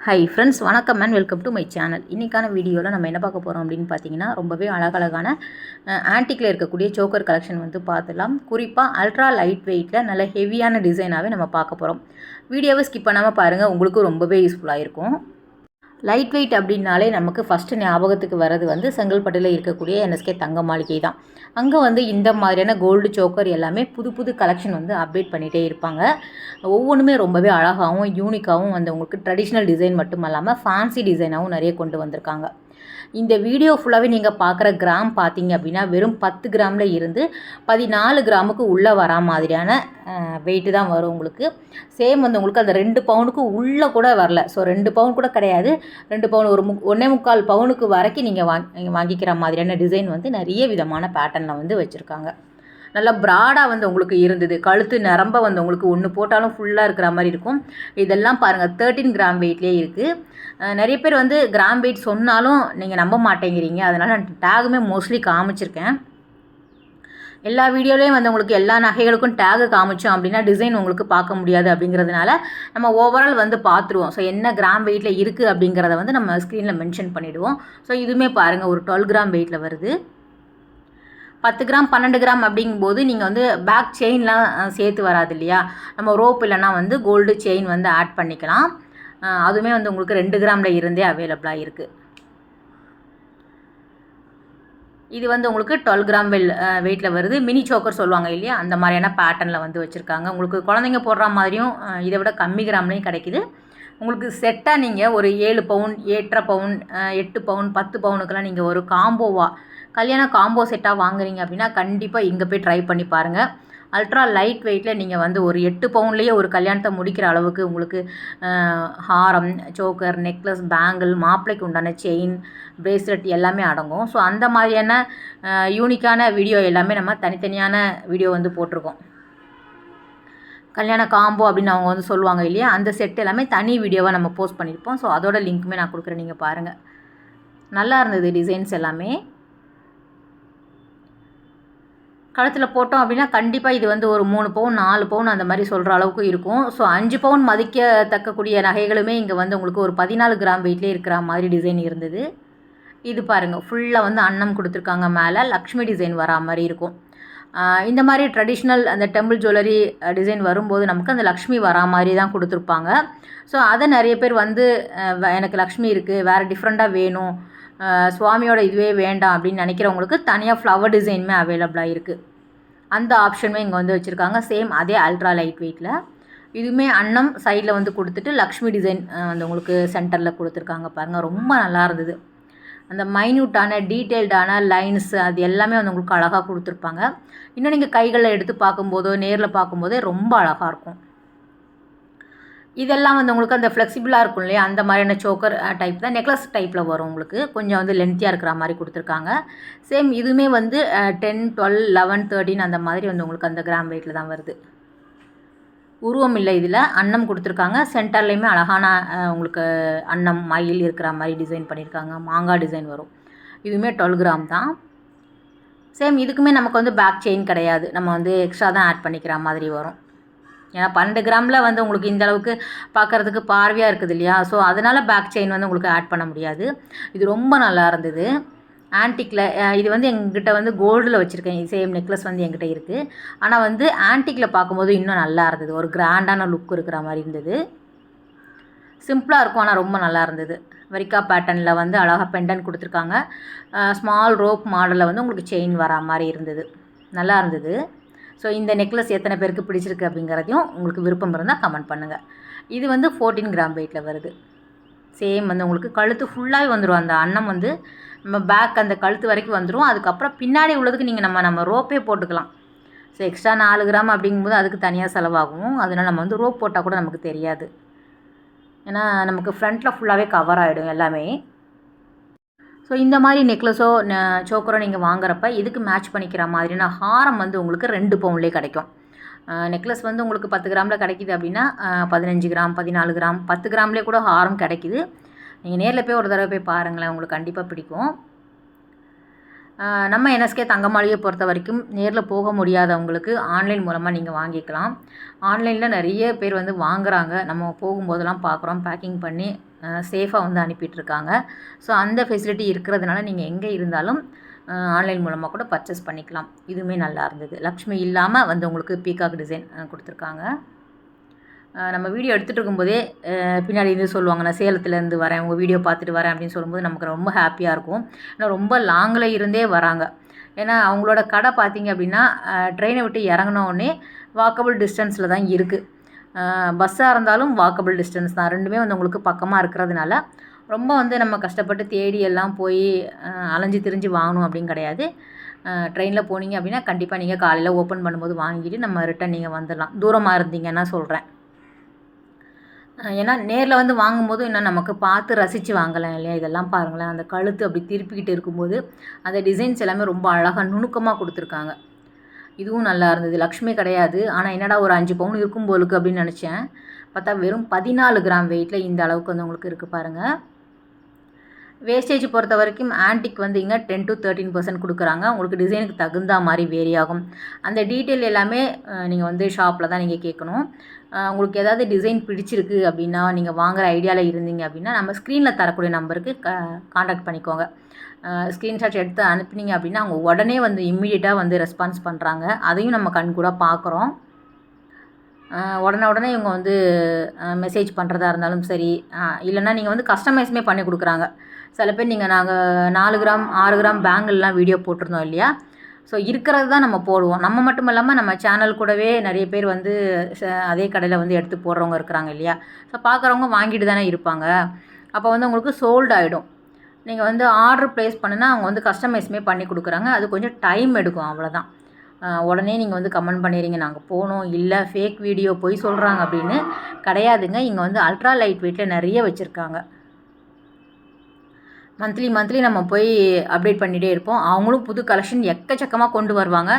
Hi friends, வணக்கம் and welcome to my channel. இன்றைக்கான வீடியோவில் நம்ம என்ன பார்க்க போகிறோம் அப்படின்னு பார்த்தீங்கன்னா, ரொம்பவே அழகழகான ஆன்டிக்கில் இருக்கக்கூடிய சோக்கர் கலெக்ஷன் வந்து பார்த்துலாம். குறிப்பாக அல்ட்ரா லைட் வெயிட்டில் நல்ல ஹெவியான டிசைனாகவே நம்ம பார்க்க போகிறோம். வீடியோவை ஸ்கிப் பண்ணாமல் பாருங்கள், உங்களுக்கும் ரொம்பவே யூஸ்ஃபுல்லாக இருக்கும். லைட் வெயிட் அப்படின்னாலே நமக்கு ஃபஸ்ட்டு ஞாபகத்துக்கு வர்றது வந்து செங்கல்பட்டில் இருக்கக்கூடிய என்எஸ்கே தங்க மாளிகை தான். அங்கே வந்து இந்த மாதிரியான கோல்டு சோக்கர் எல்லாமே புது புது கலெக்ஷன் வந்து அப்டேட் பண்ணிகிட்டே இருப்பாங்க. ஒவ்வொன்றுமே ரொம்பவே அழகாகவும் யூனிக்காகவும் வந்து உங்களுக்கு ட்ரெடிஷ்னல் டிசைன் மட்டும் இல்லாமல் ஃபேன்சி டிசைனாகவும் நிறைய கொண்டு வந்திருக்காங்க. இந்த வீடியோ ஃபுல்லாகவே நீங்கள் பார்க்குற கிராம் பார்த்தீங்க அப்படின்னா வெறும் 10 கிராமில் இருந்து 14 கிராமுக்கு உள்ளே வரா மாதிரியான வெயிட்டு தான் வரும் உங்களுக்கு. சேம் வந்து உங்களுக்கு அந்த 2 பவுனுக்கு உள்ளே கூட வரல. ஸோ 2 பவுன் கூட கிடையாது, 2 பவுன் ஒரு 1.25 பவுனுக்கு வரைக்கும் நீங்கள் வாங்கிக்கிற மாதிரியான டிசைன் வந்து நிறைய விதமான பேட்டர்னில் வந்து வச்சுருக்காங்க. நல்லா ப்ராடாக வந்து உங்களுக்கு இருந்தது. கழுத்து நிரம்ப வந்து உங்களுக்கு ஒன்று போட்டாலும் ஃபுல்லாக இருக்கிற மாதிரி இருக்கும். இதெல்லாம் பாருங்கள் 13 கிராம் வெயிட்லேயே இருக்குது. நிறைய பேர் வந்து கிராம் வெயிட் சொன்னாலும் நீங்கள் நம்ப மாட்டேங்கிறீங்க. அதனால் நான் டேகுமே மோஸ்ட்லி காமிச்சிருக்கேன். எல்லா வீடியோலேயும் வந்து உங்களுக்கு எல்லா நகைகளுக்கும் டேகு காமிச்சோம் அப்படின்னா டிசைன் உங்களுக்கு பார்க்க முடியாது. அப்படிங்கிறதுனால நம்ம ஓவரால் வந்து பார்த்துருவோம். ஸோ என்ன கிராம் வெயிட்டில் இருக்குது அப்படிங்கிறத வந்து நம்ம ஸ்க்ரீனில் மென்ஷன் பண்ணிவிடுவோம். ஸோ இதுவுமே பாருங்கள் ஒரு 12 கிராம் வெயிட்டில் வருது. 10 கிராம் 12 கிராம் அப்படிங்கும்போது நீங்கள் வந்து பேக் செயின்லாம் சேர்த்து வராது இல்லையா. நம்ம ரோப் இல்லைனா வந்து கோல்டு செயின் வந்து ஆட் பண்ணிக்கலாம். அதுவுமே வந்து உங்களுக்கு 2 கிராமில் இருந்தே அவைலபிளாக இருக்குது. இது வந்து உங்களுக்கு 12 கிராம் வெயிட்டில் வருது. மினி சோக்கர் சொல்லுவாங்க இல்லையா, அந்த மாதிரியான பேட்டர்னில் வந்து வச்சுருக்காங்க. உங்களுக்கு குழந்தைங்க போடுற மாதிரியும் இதை விட கம்மி கிராம்லேயும் கிடைக்கிது. உங்களுக்கு செட்டாக நீங்கள் ஒரு 7 பவுன் 8.5 பவுன் 8 பவுன் 10 பவுனுக்கெல்லாம் நீங்கள் ஒரு காம்போவாக கல்யாண காம்போ செட்டாக வாங்குறீங்க அப்படின்னா கண்டிப்பாக இங்கே போய் ட்ரை பண்ணி பாருங்கள். அல்ட்ரா லைட் வெயிட்டில் நீங்கள் வந்து ஒரு 8 பவுன்லேயே ஒரு கல்யாணத்தை முடிக்கிற அளவுக்கு உங்களுக்கு ஹாரம், சோக்கர், நெக்லஸ், பேங்கிள், மாப்பிளைக்கு உண்டான செயின், பிரேஸ்லெட் எல்லாமே அடங்கும். ஸோ அந்த மாதிரியான யூனிக்கான வீடியோ எல்லாமே நம்ம தனித்தனியான வீடியோ வந்து போட்டிருக்கோம். கல்யாண காம்போ அப்படின்னு அவங்க வந்து சொல்லுவாங்க இல்லையா, அந்த செட் எல்லாமே தனி வீடியோவாக நம்ம போஸ்ட் பண்ணியிருப்போம். ஸோ அதோட லிங்க்குமே நான் கொடுக்குறேன், நீங்கள் பாருங்கள். நல்லா இருந்தது டிசைன்ஸ் எல்லாமே. கழுத்தில் போட்டோம் அப்படின்னா கண்டிப்பாக இது வந்து ஒரு 3 பவுன் 4 பவுன் அந்த மாதிரி சொல்கிற அளவுக்கு இருக்கும். ஸோ 5 பவுன் மதிக்கத்தக்கக்கூடிய நகைகளுமே இங்கே வந்து உங்களுக்கு ஒரு 14 கிராம் வெயிட்லேயே இருக்கிற மாதிரி டிசைன் இருந்தது. இது பாருங்கள், ஃபுல்லாக வந்து அன்னம் கொடுத்துருக்காங்க. மேலே லக்ஷ்மி டிசைன் வரா மாதிரி இருக்கும். இந்த மாதிரி ட்ரெடிஷ்னல் அந்த டெம்பிள் ஜுவல்லரி டிசைன் வரும்போது நமக்கு அந்த லக்ஷ்மி வரா மாதிரி தான் கொடுத்துருப்பாங்க. ஸோ அதை நிறைய பேர் வந்து எனக்கு லக்ஷ்மி இருக்குது, வேறு டிஃப்ரெண்ட்டாக வேணும், சுவாமியோட இதுவே வேண்டாம் அப்படின்னு நினைக்கிறவங்களுக்கு தனியாக ஃப்ளவர் டிசைனுமே அவைலபிளாக இருக்குது. அந்த ஆப்ஷனுமே இங்கே வந்து வச்சுருக்காங்க. சேம் அதே அல்ட்ரா லைட் வெயிட்டில். இதுவுமே அன்னம் சைடில் வந்து கொடுத்துட்டு லக்ஷ்மி டிசைன் வந்து உங்களுக்கு சென்டரில் கொடுத்துருக்காங்க. பாருங்கள், ரொம்ப நல்லா இருந்தது. அந்த மைன்யூட்டான டீட்டெயில்டான லைன்ஸ் அது எல்லாமே வந்து உங்களுக்கு அழகாக கொடுத்துருப்பாங்க. இன்னும் நீங்கள் கைகளில் எடுத்து பார்க்கும்போதோ நேரில் பார்க்கும்போதே ரொம்ப அழகாக இருக்கும். இதெல்லாம் வந்து உங்களுக்கு அந்த ஃப்ளெக்சிபிளாக இருக்கும் இல்லையா, அந்த மாதிரியான சோக்கர் டைப் தான். நெக்லஸ் டைப்பில் வரும் உங்களுக்கு, கொஞ்சம் வந்து லென்த்தியாக இருக்கிற மாதிரி கொடுத்துருக்காங்க. சேம் இதுவுமே வந்து 10, 12, 11, 13 அந்த மாதிரி வந்து உங்களுக்கு அந்த கிராம் வெயிட்டில் தான் வருது. உருவம் இல்லை, இதில் அன்னம் கொடுத்துருக்காங்க. சென்டர்லேயுமே அழகான உங்களுக்கு அன்னம் மயில் இருக்கிற மாதிரி டிசைன் பண்ணியிருக்காங்க. மாங்காய் டிசைன் வரும். இதுவுமே 12 கிராம் தான். சேம் இதுக்குமே நமக்கு வந்து பேக் செயின் கிடையாது, நம்ம வந்து எக்ஸ்ட்ரா தான் ஆட் பண்ணிக்கிற மாதிரி வரும். ஏன்னா 12 கிராமில் வந்து உங்களுக்கு இந்த அளவுக்கு பார்க்குறதுக்கு பார்வையாக இருக்குது இல்லையா. ஸோ அதனால் பேக் செயின் வந்து உங்களுக்கு ஆட் பண்ண முடியாது. இது ரொம்ப நல்லா இருந்தது. ஆன்டிக்கில் இது வந்து எங்கிட்ட வந்து கோல்டில் வச்சுருக்கேன். சேம் நெக்லஸ் வந்து எங்கிட்ட இருக்குது. ஆனால் வந்து ஆன்டிக்கில் பார்க்கும்போது இன்னும் நல்லா இருந்தது. ஒரு கிராண்டான லுக் இருக்கிற மாதிரி இருந்தது. சிம்பிளாக இருக்கும், ஆனால் ரொம்ப நல்லா இருந்தது. வரிக்கா பேட்டர்னில் வந்து அழகாக பெண்டன் கொடுத்துருக்காங்க. ஸ்மால் ரோப் மாடலில் வந்து உங்களுக்கு செயின் வரா மாதிரி இருந்தது. நல்லா இருந்தது. ஸோ இந்த நெக்லஸ் எத்தனை பேருக்கு பிடிச்சிருக்கு அப்படிங்கிறதையும் உங்களுக்கு விருப்பம் இருந்தால் கமெண்ட் பண்ணுங்கள். இது வந்து 14 கிராம் வெயிட்டில் வருது. சேம் வந்து உங்களுக்கு கழுத்து ஃபுல்லாகவே வந்துடும். அந்த அன்னம் வந்து நம்ம பேக் அந்த கழுத்து வரைக்கும் வந்துடும். அதுக்கப்புறம் பின்னாடி உள்ளதுக்கு நீங்கள் நம்ம ரோப்பே போட்டுக்கலாம். ஸோ எக்ஸ்ட்ரா 4 கிராம் அப்படிங்கும்போது அதுக்கு தனியாக செலவாகும். அதனால் நம்ம வந்து ரோப் போட்டால் கூட நமக்கு தெரியாது. ஏன்னா நமக்கு ஃப்ரண்ட்டில் ஃபுல்லாகவே கவர் ஆகிடும் எல்லாமே. ஸோ இந்த மாதிரி நெக்லஸோ சோக்கரோ நீங்கள் வாங்குறப்ப இதுக்கு மேட்ச் பண்ணிக்கிற மாதிரினா ஹாரம் வந்து உங்களுக்கு 2 பவுன்லேயே கிடைக்கும். நெக்லஸ் வந்து உங்களுக்கு 10 கிராமில் கிடைக்கிது அப்படின்னா 15 கிராம் 14 கிராம் 10 கிராம்லேயே கூட ஹாரம் கிடைக்கிது. நீங்கள் நேரில் போய் ஒரு தடவை போய் பாருங்களேன், உங்களுக்கு கண்டிப்பாக பிடிக்கும். நம்ம என்எஸ்கே தங்க மாளிகையை பொறுத்த வரைக்கும் நேரில் போக முடியாதவங்களுக்கு ஆன்லைன் மூலமாக நீங்கள் வாங்கிக்கலாம். ஆன்லைனில் நிறைய பேர் வந்து வாங்குறாங்க. நம்ம போகும்போதெல்லாம் பார்க்குறோம் பேக்கிங் பண்ணி சேஃபாக வந்து அனுப்பிட்டுருக்காங்க. ஸோ அந்த ஃபெசிலிட்டி இருக்கிறதுனால நீங்கள் எங்கே இருந்தாலும் ஆன்லைன் மூலமாக கூட பர்ச்சேஸ் பண்ணிக்கலாம். இதுவுமே நல்லா இருந்தது. லக்ஷ்மி இல்லாமல் வந்து உங்களுக்கு பீகாக் டிசைன் கொடுத்துருக்காங்க. நம்ம வீடியோ எடுத்துகிட்டு இருக்கும்போதே பின்னாடி இது சொல்லுவாங்க, நான் சேலத்துலேருந்து வரேன், உங்கள் வீடியோ பார்த்துட்டு வரேன் அப்படின்னு சொல்லும்போது நமக்கு ரொம்ப ஹாப்பியாக இருக்கும். ஏன்னா ரொம்ப லாங்கில் இருந்தே வராங்க. ஏன்னா அவங்களோட கடை பார்த்திங்க அப்படின்னா ட்ரெயினை விட்டு இறங்கினோடனே வாக்கபிள் டிஸ்டன்ஸில் தான் இருக்குது. பஸ்ஸாக இருந்தாலும் வாக்கபிள் டிஸ்டன்ஸ் தான். ரெண்டுமே வந்து உங்களுக்கு பக்கமாக இருக்கிறதுனால ரொம்ப வந்து நம்ம கஷ்டப்பட்டு தேடி எல்லாம் போய் அலைஞ்சு திரிஞ்சு வாங்கணும் அப்படின்னு கிடையாது. ட்ரெயினில் போனீங்க அப்படின்னா கண்டிப்பாக நீங்கள் காலையில் ஓப்பன் பண்ணும்போது வாங்கிட்டு நம்ம ரிட்டன் நீங்கள் வந்துடலாம், தூரமாக இருந்தீங்கன்னா சொல்கிறேன். ஏன்னா நேரில் வந்து வாங்கும்போது இன்னும் நமக்கு பார்த்து ரசித்து வாங்கலாம் இல்லையா? இதெல்லாம் பாருங்களேன், அந்த கழுத்து அப்படி திருப்பிக்கிட்டு இருக்கும்போது அந்த டிசைன்ஸ் எல்லாமே ரொம்ப அழகாக நுணுக்கமாக கொடுத்துருக்காங்க. இதுவும் நல்லா இருந்தது. லக்ஷ்மி கிடையாது, ஆனால் என்னடா ஒரு 5 பவுன் இருக்கும் போலுக்கு அப்படின்னு நினச்சேன். பார்த்தா வெறும் 14 கிராம் வெயிட்டில் இந்த அளவுக்கு வந்து உங்களுக்கு இருக்குது பாருங்கள். வேஸ்டேஜ் பொறுத்த வரைக்கும் ஆன்டிக் வந்து இங்கே 10 to 13% கொடுக்குறாங்க. உங்களுக்கு டிசைனுக்கு தகுந்த மாதிரி வேரி ஆகும். அந்த டீட்டெயில் எல்லாமே நீங்கள் வந்து ஷாப்பில் தான் நீங்கள் கேட்கணும். உங்களுக்கு ஏதாவது டிசைன் பிடிச்சிருக்கு அப்படின்னா, நீங்கள் வாங்குகிற ஐடியாவில் இருந்தீங்க அப்படின்னா நம்ம ஸ்க்ரீனில் தரக்கூடிய நம்பருக்கு காண்டாக்ட் பண்ணிக்கோங்க. ஸ்க்ரீன்ஷாட் எடுத்து அனுப்புனீங்க அப்படின்னா அவங்க உடனே வந்து இம்மீடியட்டாக வந்து ரெஸ்பான்ஸ் பண்ணுறாங்க. அதையும் நம்ம கண் கூட பார்க்குறோம். உடனே இவங்க வந்து மெசேஜ் பண்ணுறதா இருந்தாலும் சரி, இல்லைன்னா நீங்கள் வந்து கஸ்டமைஸுமே பண்ணி கொடுக்குறாங்க. சில பேர் நாங்கள் 4 கிராம் 6 கிராம் பேங்கிள்லாம் வீடியோ போட்டிருந்தோம் இல்லையா? ஸோ இருக்கிறது தான் நம்ம போடுவோம். நம்ம மட்டும் இல்லாமல் நம்ம சேனல் கூடவே நிறைய பேர் வந்து அதே கடையில் வந்து எடுத்து போடுறவங்க இருக்கிறாங்க இல்லையா? ஸோ பார்க்குறவங்க வாங்கிட்டு தானே இருப்பாங்க. அப்போ வந்து உங்களுக்கு சோல்டு ஆகிடும். நீங்கள் வந்து ஆர்டர் ப்ளேஸ் பண்ணுன்னா அவங்க வந்து கஸ்டமைஸுமே பண்ணி கொடுக்குறாங்க. அது கொஞ்சம் டைம் எடுக்கும், அவ்வளோதான். உடனே நீங்கள் வந்து கமெண்ட் பண்ணிடுறீங்க நாங்கள் போனோம், இல்லை ஃபேக் வீடியோ பொய் சொல்கிறாங்க அப்படின்னு. கிடையாதுங்க. இங்கே வந்து அல்ட்ரா லைட் வெயிட்டில் நிறைய வச்சுருக்காங்க. மந்த்லி நம்ம போய் அப்டேட் பண்ணிகிட்டே இருப்போம். அவங்களும் புது கலெக்ஷன் எக்கச்சக்கமாக கொண்டு வருவாங்க.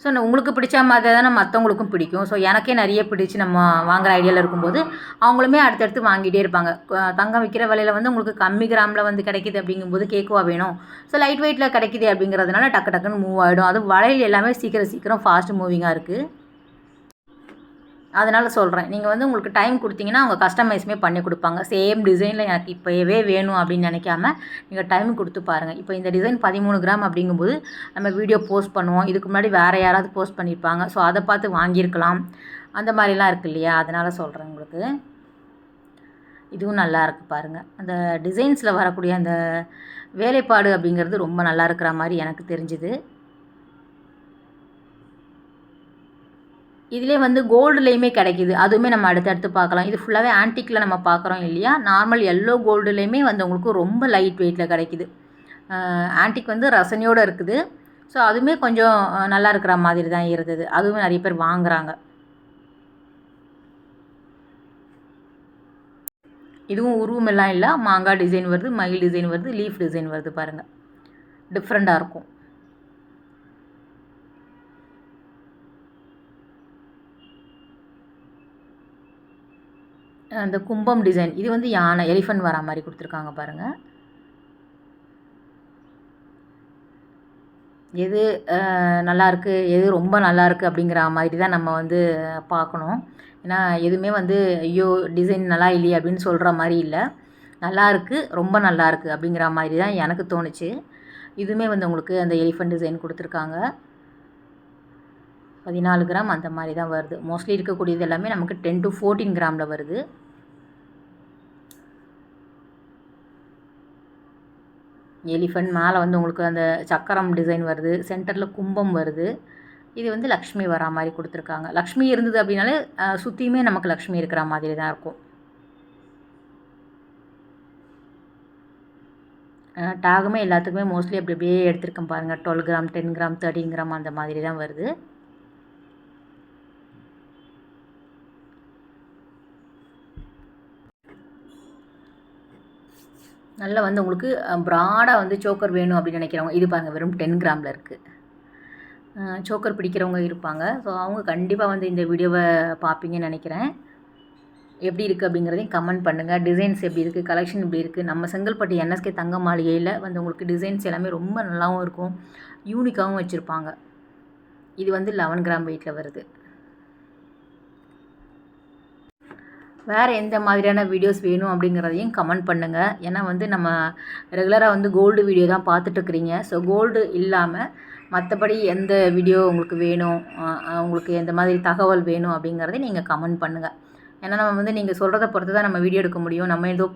ஸோ உங்களுக்கு பிடிச்ச மாதிரி தானே மற்றவங்களுக்கும் பிடிக்கும். ஸோ எனக்கே நிறைய பிடிச்சி நம்ம வாங்குகிற ஐடியாவில் இருக்கும்போது அவங்களுமே அடுத்தடுத்து வாங்கிட்டே இருப்பாங்க. தங்கம் விற்கிற விலையில் வந்து உங்களுக்கு கம்மி கிராமில் வந்து கிடைக்கிது அப்படிங்கும்போது கேட்கவா வேணும்? ஸோ லைட் வெயிட்டில் கிடைக்கிது அப்படிங்கிறதுனால டக்குன்னு மூவ் ஆகிடும். அதுவும் வளையல் எல்லாமே சீக்கிரம் ஃபாஸ்ட் மூவிங்காக இருக்குது. அதனால் சொல்கிறேன், நீங்கள் வந்து உங்களுக்கு டைம் கொடுத்தீங்கன்னா அவங்க கஸ்டமைஸுமே பண்ணி கொடுப்பாங்க. சேம் டிசைனில் எனக்கு இப்போவே வேணும் அப்படின்னு நினைக்காம நீங்கள் டைம் கொடுத்து பாருங்கள். இப்போ இந்த டிசைன் 13 கிராம் அப்படிங்கும்போது நம்ம வீடியோ போஸ்ட் பண்ணுவோம். இதுக்கு முன்னாடி வேறு யாராவது போஸ்ட் பண்ணியிருப்பாங்க. ஸோ அதை பார்த்து வாங்கியிருக்கலாம். அந்த மாதிரிலாம் இருக்குது இல்லையா? அதனால் சொல்கிறேன் உங்களுக்கு. இதுவும் நல்லா இருக்குது பாருங்கள். அந்த டிசைன்ஸில் வரக்கூடிய அந்த வேலைப்பாடு அப்படிங்கிறது ரொம்ப நல்லா இருக்கிற மாதிரி எனக்கு தெரிஞ்சுது. இதிலே வந்து கோல்டுலேயுமே கிடைக்கிது. அதுவுமே நம்ம அடுத்தடுத்து பார்க்கலாம். இது ஃபுல்லாகவே ஆன்டிக்கில் நம்ம பார்க்குறோம் இல்லையா? நார்மல் எல்லோ கோல்டுலேயுமே வந்து உங்களுக்கு ரொம்ப லைட் வெயிட்டில் கிடைக்கிது. ஆன்டிக் வந்து ரசனையோடு இருக்குது. ஸோ அதுவுமே கொஞ்சம் நல்லா இருக்கிற மாதிரி தான் இருந்தது. அதுவும் நிறைய பேர் வாங்குகிறாங்க. இதுவும் உருவமெல்லாம் இல்லை, மாங்காய் டிசைன் வருது, மயில் டிசைன் வருது, லீஃப் டிசைன் வருது பாருங்கள். டிஃப்ரெண்ட்டாக இருக்கும். அந்த கும்பம் டிசைன் இது வந்து யானை எலிஃபண்ட் வர மாதிரி கொடுத்துருக்காங்க பாருங்கள். எது நல்லாயிருக்கு, எது ரொம்ப நல்லாயிருக்கு அப்படிங்கிற மாதிரி தான் நம்ம வந்து பார்க்கணும். ஏன்னா எதுவுமே வந்து ஐயோ டிசைன் நல்லா இல்லையே அப்படின்னு சொல்கிற மாதிரி இல்லை. நல்லாயிருக்கு, ரொம்ப நல்லாயிருக்கு அப்படிங்கிற மாதிரி தான் எனக்கு தோணுச்சு. இதுவுமே வந்து உங்களுக்கு அந்த எலிஃபண்ட் டிசைன் கொடுத்துருக்காங்க. 14 கிராம் அந்த மாதிரி தான் வருது. மோஸ்ட்லி இருக்கக்கூடியது எல்லாமே நமக்கு 10 to 14 கிராமில் வருது. எலிஃபண்ட் மேலே வந்து உங்களுக்கு அந்த சக்கரம் டிசைன் வருது, சென்டரில் கும்பம் வருது. இது வந்து லக்ஷ்மி வரா மாதிரி கொடுத்துருக்காங்க. லக்ஷ்மி இருந்தது அப்படின்னாலே சுற்றியுமே நமக்கு லக்ஷ்மி இருக்கிற மாதிரி தான் இருக்கும். டேகுமே எல்லாத்துக்குமே மோஸ்ட்லி அப்படியே எடுத்துருக்கேன் பாருங்கள். 12 கிராம் 10 கிராம் 13 கிராம் அந்த மாதிரி தான் வருது. நல்லா வந்து உங்களுக்கு ப்ராடாக வந்து சோக்கர் வேணும் அப்படின்னு நினைக்கிறவங்க இது பாருங்கள், வெறும் 10 கிராமில் இருக்குது. சோக்கர் பிடிக்கிறவங்க இருப்பாங்க. ஸோ அவங்க கண்டிப்பாக வந்து இந்த வீடியோவை பார்ப்பீங்கன்னு நினைக்கிறேன். எப்படி இருக்குது அப்படிங்கிறதையும் கமெண்ட் பண்ணுங்கள். டிசைன்ஸ் எப்படி இருக்குது, கலெக்ஷன் எப்படி இருக்குது. நம்ம செங்கல்பட்டு என்எஸ்கே தங்க மாளிகையில் வந்து உங்களுக்கு டிசைன்ஸ் எல்லாமே ரொம்ப நல்லாவும் இருக்கும், யூனிக்காகவும் வச்சுருப்பாங்க. இது வந்து 11 கிராம் வெயிட்டில் வருது. வேறு எந்த மாதிரியான வீடியோஸ் வேணும் அப்படிங்கிறதையும் கமெண்ட் பண்ணுங்கள். ஏன்னா வந்து நம்ம ரெகுலராக வந்து கோல்டு வீடியோ தான் பார்த்துட்ருக்குறீங்க. ஸோ கோல்டு இல்லாமல் மற்றபடி எந்த வீடியோ உங்களுக்கு வேணும், உங்களுக்கு எந்த மாதிரி தகவல் வேணும் அப்படிங்கிறதை நீங்கள் கமெண்ட் பண்ணுங்கள். ஏன்னா நம்ம வந்து நீங்கள் சொல்கிறத பொறுத்து தான் நம்ம வீடியோ எடுக்க முடியும். நம்ம ஏதோ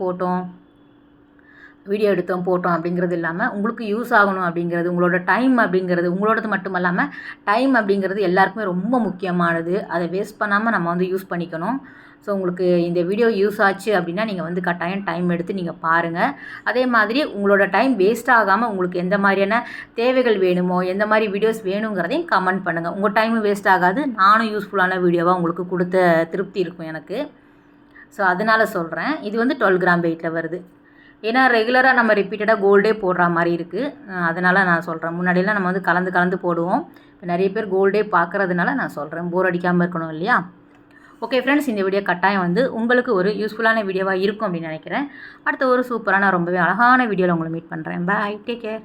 வீடியோ எடுத்தோம் போட்டோம் அப்படிங்கிறது இல்லாமல் உங்களுக்கு யூஸ் ஆகணும் அப்படிங்கிறது, உங்களோட டைம் அப்படிங்கிறது, உங்களோடது மட்டும் இல்லாமல் டைம் அப்படிங்கிறது எல்லாருக்குமே ரொம்ப முக்கியமானது. அதை வேஸ்ட் பண்ணாமல் நம்ம வந்து யூஸ் பண்ணிக்கணும். ஸோ உங்களுக்கு இந்த வீடியோ யூஸ் ஆச்சு அப்படின்னா நீங்கள் வந்து கட்டாயம் டைம் எடுத்து நீங்கள் பாருங்கள். அதே மாதிரி உங்களோட டைம் வேஸ்ட் ஆகாமல் உங்களுக்கு எந்த மாதிரியான தேவைகள் வேணுமோ, எந்த மாதிரி வீடியோஸ் வேணுங்கிறதையும் கமெண்ட் பண்ணுங்கள். உங்கள் டைமும் வேஸ்ட் ஆகாது, நானும் யூஸ்ஃபுல்லான வீடியோவாக உங்களுக்கு கொடுத்த திருப்தி இருக்கும் எனக்கு. ஸோ அதனால் சொல்கிறேன். இது வந்து 12 கிராம் வெயிட்டில் வருது. ஏன்னா ரெகுலராக நம்ம ரிப்பீட்டடாக கோல்டே போடுற மாதிரி இருக்குது, அதனால் நான் சொல்கிறேன். முன்னாடியெல்லாம் நம்ம வந்து கலந்து போடுவோம். இப்போ நிறைய பேர் கோல்டே பார்க்குறதுனால நான் சொல்கிறேன், போர் அடிக்காமல் இருக்கணும் இல்லையா? ஓகே ஃப்ரெண்ட்ஸ், இந்த வீடியோ கட்டாயம் வந்து உங்களுக்கு ஒரு யூஸ்ஃபுல்லான வீடியோவாக இருக்கும் அப்படின்னு நினைக்கிறேன். அடுத்த ஒரு சூப்பரான ரொம்பவே அழகான வீடியோவில் உங்களை மீட் பண்ணுறேன். பாய், டேக் கேர்.